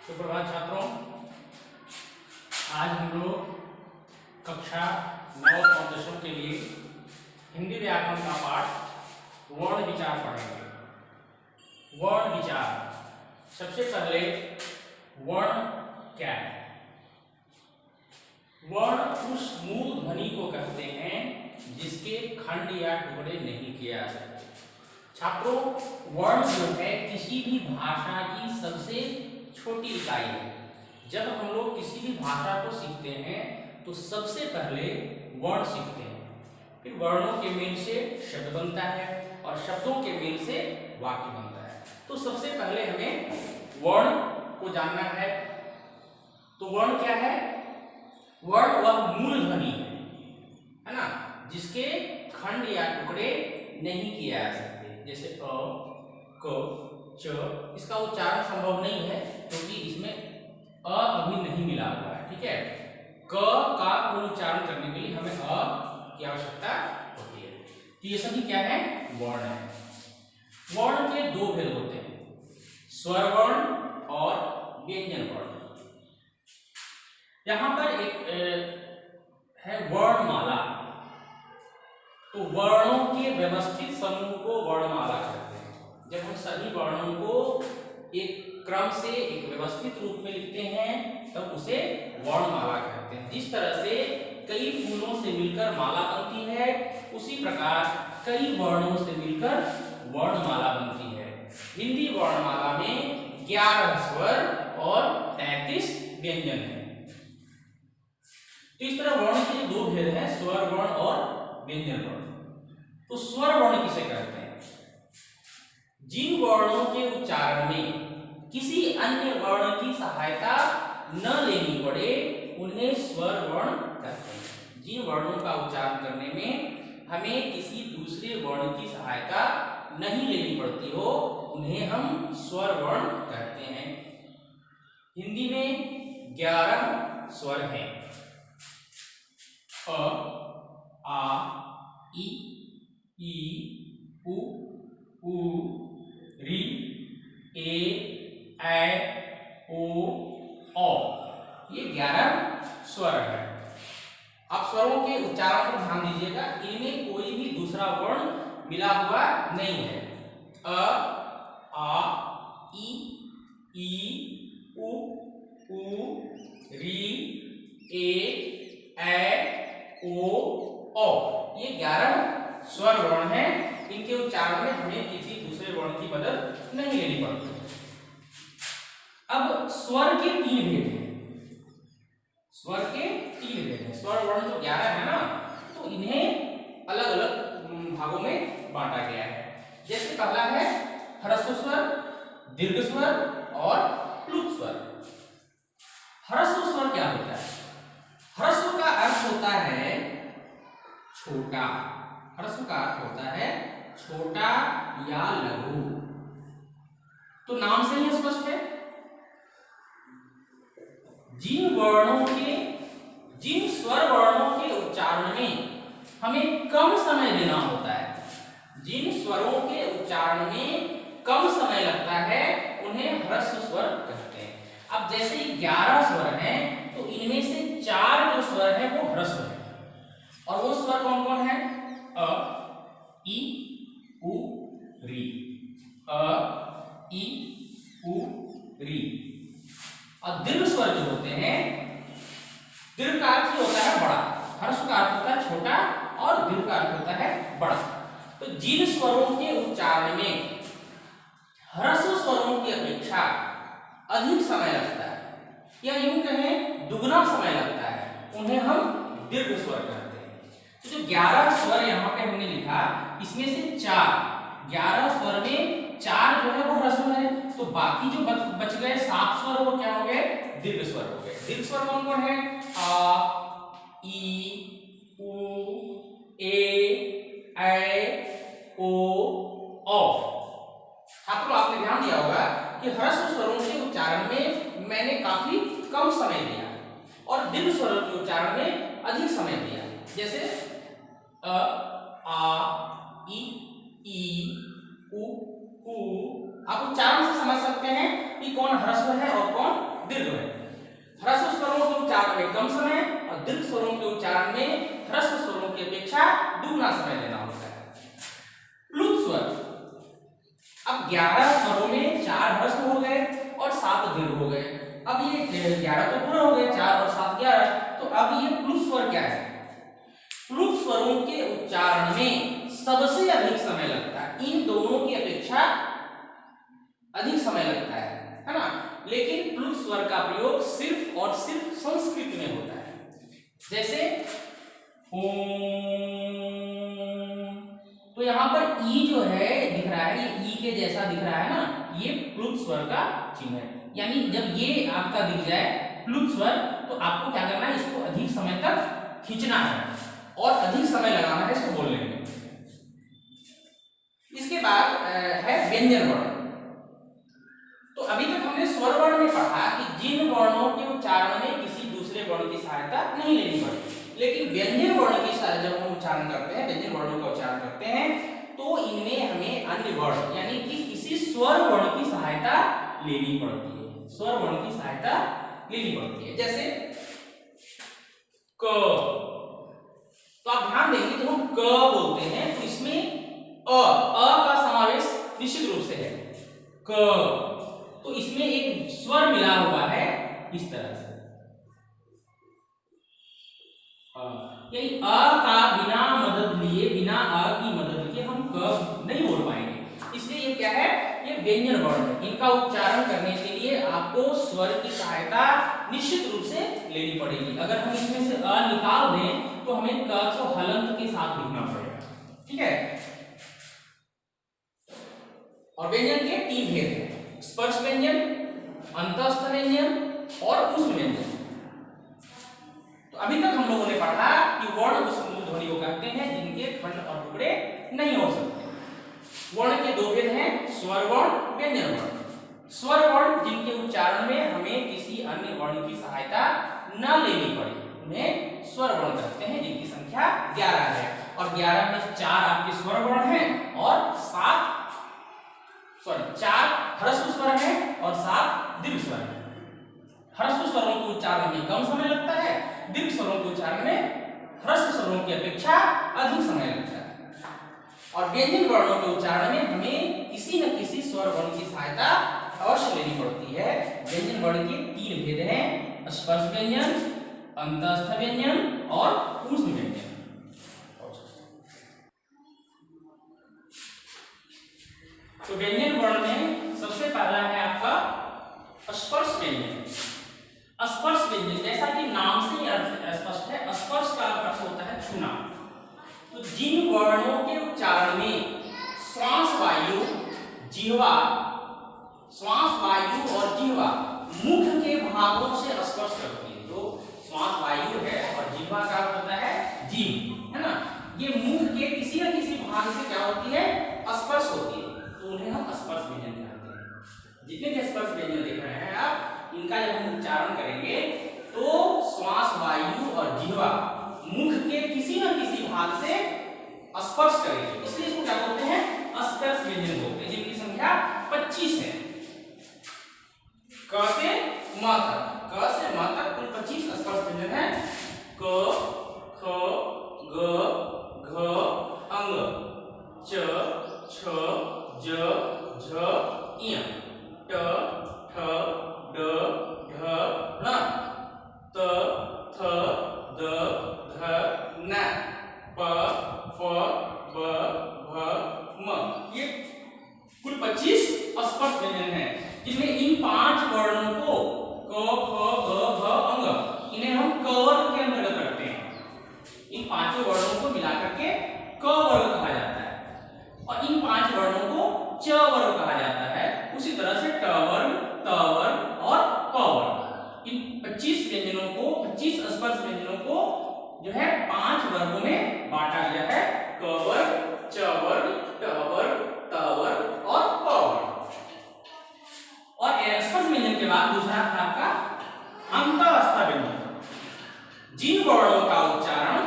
सुप्रभात छात्रों, आज हम लोग कक्षा 9 और 10 के लिए हिंदी व्याकरण का पाठ वर्ण विचार पढ़ेंगे। वर्ण विचार, सबसे पहले वर्ण क्या है? वर्ण उस मूल ध्वनि को कहते हैं जिसके खंड या टुकड़े नहीं किए जा सकते। छात्रों, वर्ण जो है किसी भी भाषा की सबसे छोटी इकाई है। जब हम लोग किसी भी भाषा को सीखते हैं तो सबसे पहले वर्ण सीखते हैं, फिर वर्णों के मेल से शब्द बनता है और शब्दों के मेल से वाक्य बनता है। तो सबसे पहले हमें वर्ण को जानना है। तो वर्ण क्या है? वर्ण वह मूल ध्वनि है ना, जिसके खंड या टुकड़े नहीं किए जा सकते। जैसे अ, क, च, इसका उच्चारण संभव नहीं है क्योंकि इसमें अ अभी नहीं मिला हुआ है। ठीक है, क का उच्चारण करने के लिए हमें अ की आवश्यकता होती है। तो ये सभी क्या है? वर्ण है। वर्ण के दो भेद होते हैं, स्वर वर्ण और व्यंजन वर्ण। यहां पर एक है वर्णमाला। तो वर्णों के व्यवस्थित समूह को वर्णमाला कहते हैं। जब हम सभी वर्णों को एक क्रम से एक व्यवस्थित रूप में लिखते हैं तब उसे वर्णमाला कहते हैं। जिस तरह से कई फूलों से मिलकर माला बनती है, उसी प्रकार कई वर्णों से मिलकर वर्णमाला बनती है। हिंदी वर्णमाला में 11 स्वर और 33 व्यंजन है। तो इस तरह वर्ण के दो भेद हैं, स्वर वर्ण और व्यंजन वर्ण। तो स्वर वर्ण किसे कहते हैं? जिन वर्णों के उच्चारण में किसी अन्य वर्ण की सहायता न लेनी पड़े उन्हें स्वर वर्ण कहते हैं। जिन वर्णों का उच्चारण करने में हमें किसी दूसरे वर्ण की सहायता नहीं लेनी पड़ती हो उन्हें हम स्वर वर्ण कहते हैं। हिंदी में 11 स्वर हैं। अ, आ, ई, उ, री, ए, ऐ, ओ, औ। ये 11 स्वर है। आप स्वरों के उच्चारण पर ध्यान दीजिएगा, इनमें कोई भी दूसरा वर्ण मिला हुआ नहीं है। अ, आ, ई, उ, री, ए, ऐ, ओ, औ। ये 11 स्वर वर्ण हैं। इनके उच्चारण में हमें किसी दूसरे वर्ण की मदद नहीं लेनी पड़ती। अब स्वर के 3 भेद हैं। स्वर के 3 भेद हैं। स्वर वर्ण तो 11 है ना, तो इन्हें अलग अलग भागों में बांटा गया है। जैसे पहला है ह्रस्व स्वर, दीर्घ स्वर और प्लुत स्वर। ह्रस्व स्वर क्या होता है? ह्रस्व का अर्थ होता है छोटा। ह्रस्व का अर्थ होता है छोटा या लघु। तो नाम से ही स्पष्ट है, जिन स्वर वर्णों के उच्चारण में हमें कम समय देना होता है, जिन स्वरों के उच्चारण में कम समय लगता है उन्हें ह्रस्व स्वर कहते हैं। अब जैसे 11 स्वर हैं तो इनमें से 4 जो स्वर हैं वो ह्रस्व हैं। और वो स्वर कौन कौन है? अ, ई, उ, री। अ, ई, उ, री। और दीर्घ स्वर जो होते हैं, दीर्घ का अर्थ होता है बड़ा, ह्रस्व का अर्थ होता है छोटा और दीर्घ का अर्थ होता है बड़ा। तो जिन स्वरों के उच्चारण में ह्रस्व स्वरों की अपेक्षा अधिक समय लगता है या यूं कहें दुगना समय लगता है, उन्हें हम दीर्घ स्वर कहते हैं। तो जो 11 स्वर यहाँ पे हमने लिखा, इसमें से 11 स्वर में 4 जो है वो ह्रस्व है, तो बाकी जो बच गए 7 स्वर वो क्या हो गए? दीर्घ स्वर हो गए। दीर्घ स्वर कौन कौन है? आ, ई, उ, ए, ऐ, ओ, औ। छात्रों, आपने ध्यान दिया होगा कि ह्रस्व स्वरों के उच्चारण में मैंने काफी कम समय दिया और दीर्घ स्वरों के उच्चारण में अधिक समय दिया। जैसे अ, आ, ई, उ, आप उच्चारण से समझ सकते हैं कि कौन ह्रस्व है और कौन दीर्घ है। ह्रस्व स्वरों के उच्चारण में कम समय और दीर्घ स्वरों के उच्चारण में ह्रस्व स्वरों की अपेक्षा दुगना समय लेना होता है। प्लुत स्वर, अब 11 स्वरों में 4 ह्रस्व हो गए और 7 दीर्घ हो गए। अब ये 11 तो पूरा हो गए, 4 और 7 11, तो अब ये प्लुत स्वर क्या है? प्लुत स्वरों के उच्चारण में सबसे अधिक समय लगता है, इन दोनों की अपेक्षा अधिक समय लगता है ना। लेकिन प्लुत स्वर का प्रयोग सिर्फ और सिर्फ संस्कृत में होता है। जैसे ओम, तो यहाँ पर ई जो है दिख रहा है, ये ई के जैसा दिख रहा है ना, ये प्लुत स्वर का चिन्ह है। यानी जब ये आपका दिख जाए प्लुत स्वर, तो आपको क्या करना है, इसको अधिक समय तक खींचना है और अधिक समय लगाना है इसको बोलने में। इसके बाद है व्यंजन वर्ण। तो अभी तक हमने स्वर वर्ण में पढ़ा कि जिन वर्णों के उच्चारण में किसी दूसरे वर्ण की सहायता नहीं लेनी पड़ती, लेकिन व्यंजन वर्ण की सहायता जब हम उच्चारण करते हैं, व्यंजन वर्णों का उच्चारण करते हैं, तो इनमें हमें अन्य वर्ण यानी कि किसी स्वर वर्ण की सहायता लेनी पड़ती है। स्वर वर्ण की सहायता लेनी पड़ती है। जैसे क, तो आप ध्यान देंगे जब हम क बोलते हैं तो इसमें अ का समावेश निश्चित रूप से है। क, तो इसमें एक स्वर मिला हुआ है इस तरह से, यानी अ का बिना मदद लिए, बिना अ की मदद के हम क नहीं बोल पाएंगे। इसलिए ये क्या है, ये व्यंजन वर्ण है। इनका उच्चारण करने के लिए आपको स्वर की सहायता निश्चित रूप से लेनी पड़ेगी। अगर हम इसमें से अ निकाल दें तो हमें क को हलंत के साथ लिखना पड़ेगा, ठीक है। और व्यंजन के 3 भेद हैं, स्पर्श व्यंजन, अंतस्थ व्यंजन और ऊष्म व्यंजन। तो अभी तक हम लोगों ने पढ़ा कि वर्ण उस मूल ध्वनि को कहते हैं जिनके खंड और टुकड़े नहीं हो सकते। वर्ण के 2 भेद हैं, स्वर वर्ण, व्यंजन वर्ण। स्वर वर्ण जिनके उच्चारण में हमें किसी अन्य वर्ण की सहायता न लेनी पड़े, उन्हें स्वर वर्ण कहते हैं, जिनकी संख्या 11 है। और 11 में 4 आपके स्वर वर्ण हैं और 4 ह्रस्व स्वर हैं और 7 दीर्घ स्वर हैं। ह्रस्व स्वरों के उच्चारण में कम समय लगता है, दीर्घ स्वरों के उच्चारण में ह्रस्व स्वरों की अपेक्षा अधिक समय लगता है। और व्यंजन वर्णों के उच्चारण में हमें किसी न किसी स्वर वर्ण की सहायता अवश्य लेनी पड़ती है। व्यंजन वर्ण के 3 भेद हैं, स्पर्श व्यंजन, अंतस्थ व्यंजन और ऊष्म व्यंजन। तो व्यंजन वर्ण में सबसे पहला है आपका स्पर्श व्यंजन। स्पर्श व्यंजन, जैसा कि नाम से ही अर्थ स्पष्ट है, स्पर्श का अर्थ होता है छूना। तो जिन वर्णों के उच्चारण में श्वास वायु, जिह्वा, श्वास वायु और जिह्वा मुख के भागों से स्पर्श करती है, तो श्वास वायु है और जिह्वा का अर्थ होता है जीभ, है ना, ये मुख के किसी न किसी भाग से क्या होती है, स्पर्श होती है, तो उन्हें हम स्पर्श व्यंजन कहते हैं। जितने भी स्पर्श व्यंजन देख रहे हैं आप, इनका जब हम उच्चारण करेंगे तो श्वास वायु और जिह्वा मुख के किसी न किसी भाग से स्पर्श करेंगे, इसलिए इसको क्या बोलते हैं, स्पर्श व्यंजन बोलते हैं, जिनकी संख्या 25 है। क से म तक, क से म तक कुल 25 स्पर्श व्यंजन है। क, ख, ग, घ, अंग, च, छ, ज, झ, इय, ट, ठ, ड, ढ, ण, त, थ, द, ध, न, प, फ, ब, भ, म। ये कुल 25 स्पर्श व्यंजन हैं, जिनमें इन 5 वर्णों को क, ख, ग, घ, अंग, इन्हें हम क वर्ग के अंतर्गत रखते हैं। इन 5 वर्णों को मिलाकर के क वर्ग कहा जाता है और इन 5 वर्णों को च वर्ग कहा जाता है। उसी तरह से ट वर्ग, त वर्ग और प वर्ग, इन 25 व्यंजनों को, 25 स्पर्श व्यंजनों को जो है 5 वर्गों में बांटा गया है, क वर्ग, च वर्ग, ट वर्ग, त वर्ग और प वर्ग। और स्पर्श व्यंजन के बाद दूसरा है आपका अंतस्थ व्यंजन। जिन वर्णों का उच्चारण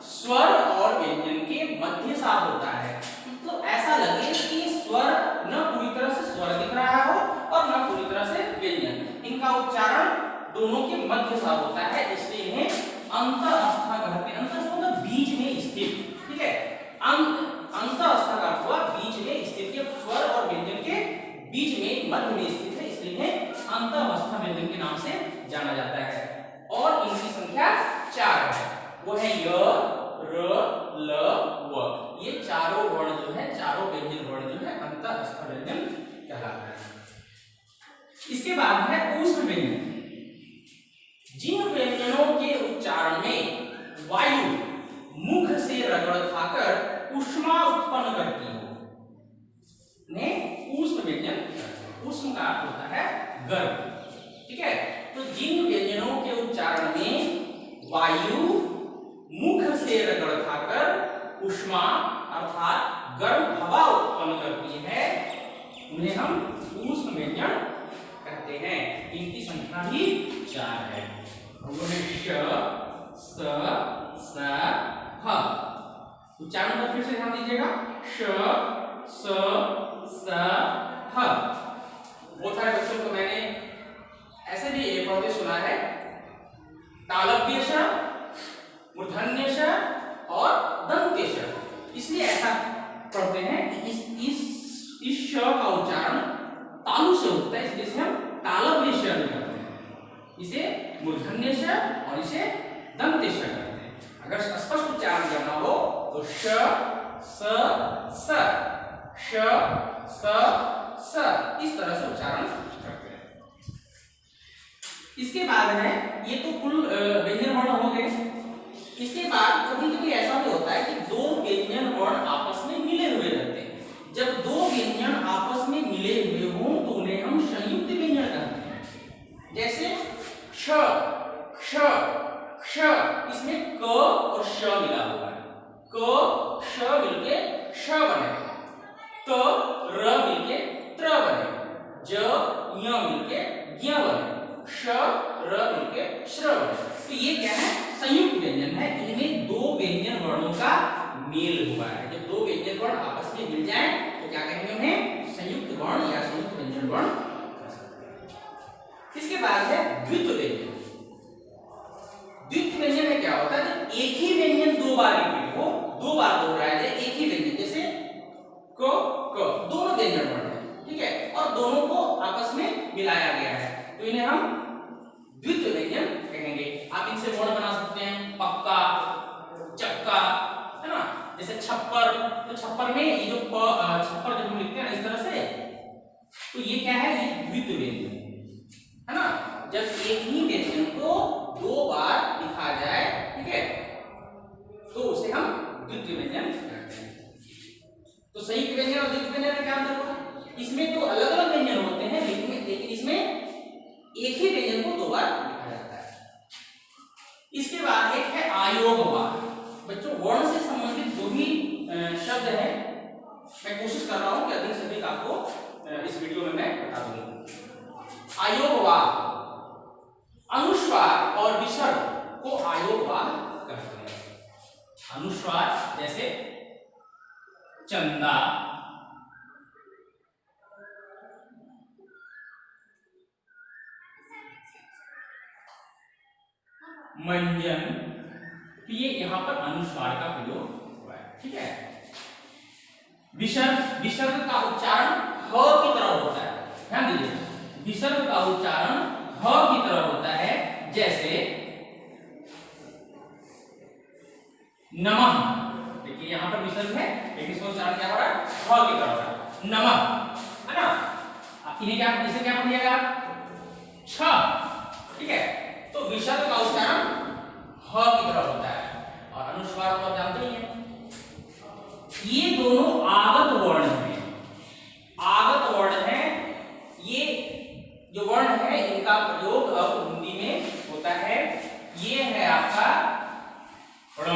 स्वर और व्यंजन के मध्य साथ होता है, मतलब ऐसा लगे कि स्वर न पूरी तरह से स्वर दिख रहा हो और न पूरी तरह से व्यंजन, इनका उच्चारण दोनों के मध्य स्वर होता है, इसलिए इन्हें अंतःस्था कहते हैं। अंतःस्था मतलब बीच में स्थित, ठीक है। अंतःस्था का अर्थ हुआ बीच में स्थित, ये स्वर और व्यंजन के बीच में मध्य में स्थित है, इसलिए इन्हें अंतःस्था व्यंजन के नाम से जाना जाता है। और इनकी संख्या 4 है, वो है य, र, ल, व। ये चारों वर्ण जो है, चारों व्यंजन वर्ण जो है अंतःस्था व्यंजन कहलाता है। इसके बाद है ऊष्म व्यंजन। जिन व्यंजनों के उच्चारण में वायु मुख से रगड़ खाकर ऊष्मा उत्पन्न करती हो, ने ऊष्म व्यंजन। ऊष्म का अर्थ होता है गर्म, ठीक है। तो जिन व्यंजनों के उच्चारण में वायु मुख से रगड़ खाकर ऊष्मा अर्थात गर्म हवा उत्पन्न करती है, उन्हें हम ऊष्म व्यंजन कहते हैं। इनकी संख्या भी 4 है। वो है श, स, ह। उच्चारण पर फिर से ध्यान दीजिएगा, श, स, ह। बहुत सारे बच्चों को मैंने ऐसे भी एक पढ़ते सुना है, तालव्य श, मूर्धन्य श और दंत्य श। इसलिए ऐसा पढ़ते हैं कि इस श का उच्चारण तालु से होता है, इसलिए इसे हम तालव्य श कहते हैं। इसे मूर्धन्य श और इसे दंत्य श कहते हैं। अगर स्पष्ट उच्चारण करना हो तो श, स, स, श, स, इस तरह से उच्चारण करते हैं। इसके बाद है, ये तो कुल व्यंजन वर्ण हो गए। इसके बाद कभी कभी ऐसा भी होता है कि दो व्यंजन वर्ण आपस में मिले हुए रहते हैं। जब दो व्यंजन आपस में मिले हुए हों तो उन्हें हम संयुक्त व्यंजन कहते हैं। जैसे क्ष, क्ष, क्ष, इसमें क और श मिला हुआ है। क, श मिलके श बने, त, र मिलके त्र बने, ज, य मिलके ज्ञ बने, श, र मिलके श्र बने। तो ये क्या है? संयुक्त व्यंजन है। इनमें दो व्यंजन वर्णों का मेल हुआ है। जब दो व्यंजन वर्ण आपस में मिल जाएं तो क्या कहेंगे उन्हें? संयुक्त वर्ण या संयुक्त व्यंजन वर्ण। इसके बाद है द्वित्व व्यंजन। द्वित्व व्यंजन में क्या होता है? जब एक ही व्यंजन दो बार रिपीट हो, दो बार दोहराया जाए एक ही व्यंजन, जैसे क, क, दोनों व्यंजन वर्ण है, ठीक है, और दोनों को आपस में मिलाया गया है, तो इन्हें हम द्वित्व व्यंजन कहेंगे। आप इनसे वर्ण बना सकते हैं, पक्का, चक्का, है ना। जैसे छप्पर, तो छप्पर में ये जो छप्पर जब हम लिखते हैं ना इस तरह से, तो ये क्या है? ये द्वित्व व्यंजन है ना। जब एक ही व्यंजन को दो बार लिखा जाए, ठीक है, तो उसे हम द्वित्व व्यंजन कहते हैं। तो संयुक्त व्यंजन और द्वित्व व्यंजन में क्या अंतर होता है? इसमें तो अलग अलग व्यंजन होते हैं, लेकिन इसमें एक ही व्यंजन को दो बार लिखा जाता है। इसके बाद एक है आयोगवार। बच्चों, वर्ण से संबंधित जो भी शब्द है, मैं कोशिश कर रहा हूं कि अधिक से अधिक आपको इस वीडियो में मैं बता दूंगा। आयोगवार, अनुस्वार और विसर्ग को आयोगवार कहते हैं। अनुस्वार जैसे चंदा, मंजन, तो ये यहां पर अनुस्वार का प्रयोग हुआ है, ठीक है। विसर्ग, विसर्ग का उच्चारण ह की तरह होता है, ध्यान दीजिए। विसर्ग का उच्चारण ह की तरह होता है। जैसे नमः, देखिए यहां पर विसर्ग है लेकिन इसका उच्चारण क्या हो रहा है? ह की तरह हो रहा है, नमः, है ना। इन्हें क्या, इसे क्या पढ़िएगा? छ, ठीक है। तो विसर्ग का उच्चारण ह की तरह होता है और अनुस्वार तो आप जानते ही हैं। ये दोनों आगत वर्ण हैं, आगत वर्ण है। ये जो वर्ण है इनका प्रयोग अब हिंदी में होता है। ये है आपका ड़,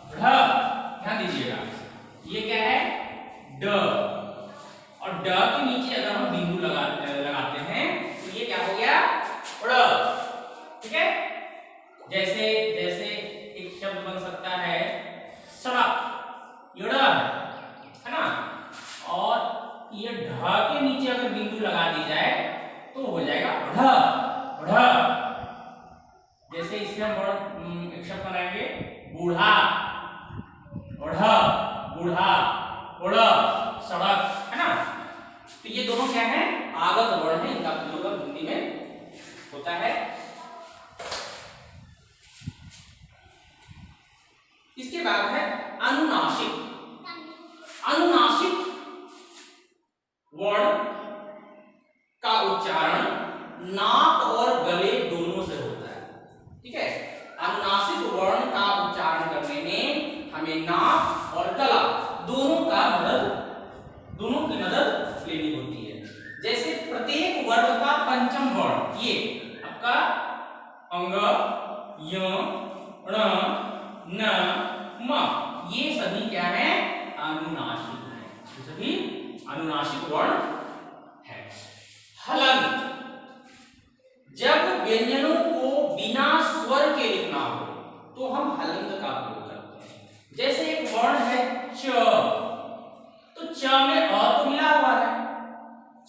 ढ, ध्यान दीजिएगा। ये क्या है? ड, और ड के नीचे अगर हम बिंदु लगाते हैं तो ये क्या हो गया? ड़, ठीक है। जैसे जैसे एक शब्द बन सकता है सड़क, ये ड़ है ना, और ये ढ के नीचे अगर बिंदु लगा दी जाए तो हो जाएगा ढ, ढ। नाक और गले दोनों से होता है। ठीक है, अनुनासिक वर्ण का उच्चारण करने में हमें नाक और गला दोनों की मदद लेनी होती है। जैसे प्रत्येक वर्ग का पंचम वर्ण, ये आपका अंग, य, ण, न, म, ये सभी क्या है? अनुनासिक है। सभी अनुनासिक वर्ण है। हलंत, जब व्यंजनों को बिना स्वर के लिखना हो तो हम हलंत का प्रयोग करते हैं। जैसे एक वर्ण है च, तो च में अ तो मिला हुआ है,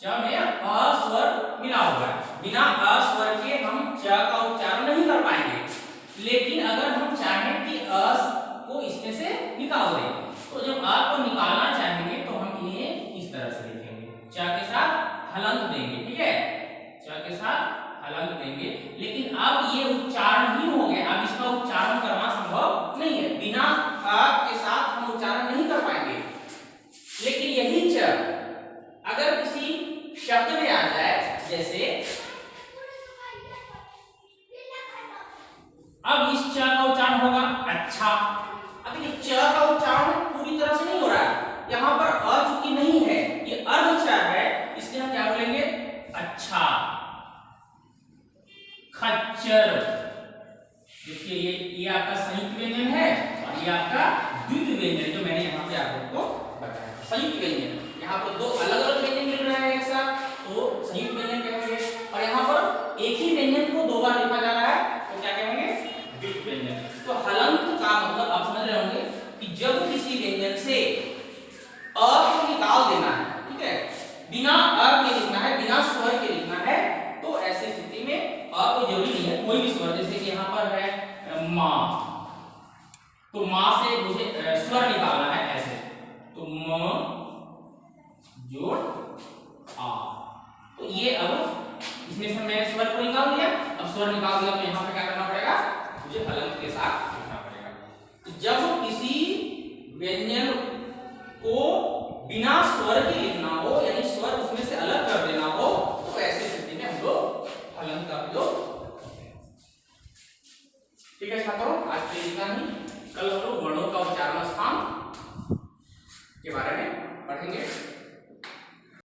च में अ स्वर मिला हुआ है। बिना अ स्वर के हम च का उच्चारण नहीं कर पाएंगे। लेकिन अगर हम चाहें कि अ को इसमें से निकाल दें, तो जब अ को निकालना चाहेंगे तो हम इन्हें इस तरह से लिखेंगे, च के साथ हलंत देंगे। ठीक है, च के साथ हलंत देंगे। लेकिन अब ये उच्चारण ही हो गया, अब इसका उच्चारण करना संभव नहीं है। बिना अ के साथ हम उच्चारण नहीं कर पाएंगे। लेकिन यही च अगर किसी शब्द में आ जाए, जैसे अब इस च का उच्चारण होगा अच्छा। अब ये च का उच्चारण पूरी तरह से नहीं हो रहा है, यहां पर अ चूंकि नहीं है, ये अर्ध च है, इसलिए हम क्या बोलेंगे? अच्छा। खच्चर, देखिए ये आपका संयुक्त व्यंजन है और ये आपका द्वितीय व्यंजन, जो मैंने यहाँ पे आपको बताया। संयुक्त व्यंजन, यहाँ पर दो अलग अलग व्यंजन मिल रहे हैं एक साथ, तो संयुक्त व्यंजन कहेंगे। और यहाँ पर एक ही व्यंजन को दो बार लिखा जा रहा है, तो क्या कहेंगे? द्वितीय व्यंजन। तो हलंत का मतलब आप समझ रहे होंगे कि जब किसी व्यंजन से अ को निकाल देना है, ठीक है, बिना अ के लिखना है, बिना स्वर के लिखना है, तो ऐसी स्थिति में अ को जरूरी नहीं है, कोई भी स्वर, जैसे कि यहाँ पर है माँ, तो माँ से मुझे स्वर निकालना है ऐसे, तो म जोड़ आ, तो ये अब इसमें से मैं स्वर को निकाल दिया। अब स्वर निकाल दिया तो यहाँ पे क्या करना पड़ेगा? मुझे हलंत के साथ लिखना पड़ेगा। तो जब किसी व्यंजन को बिना स्वर के लिखना हो, यानी स्वर उसमें से अलग कर देना हो, तो ऐसी स्थिति में हम लोग हलंत का प्रयोग करते हैं। ठीक है छात्रों, आज के लिए इतना ही। कल हम लोग वर्णों का उच्चारण स्थान के बारे में पढ़ेंगे।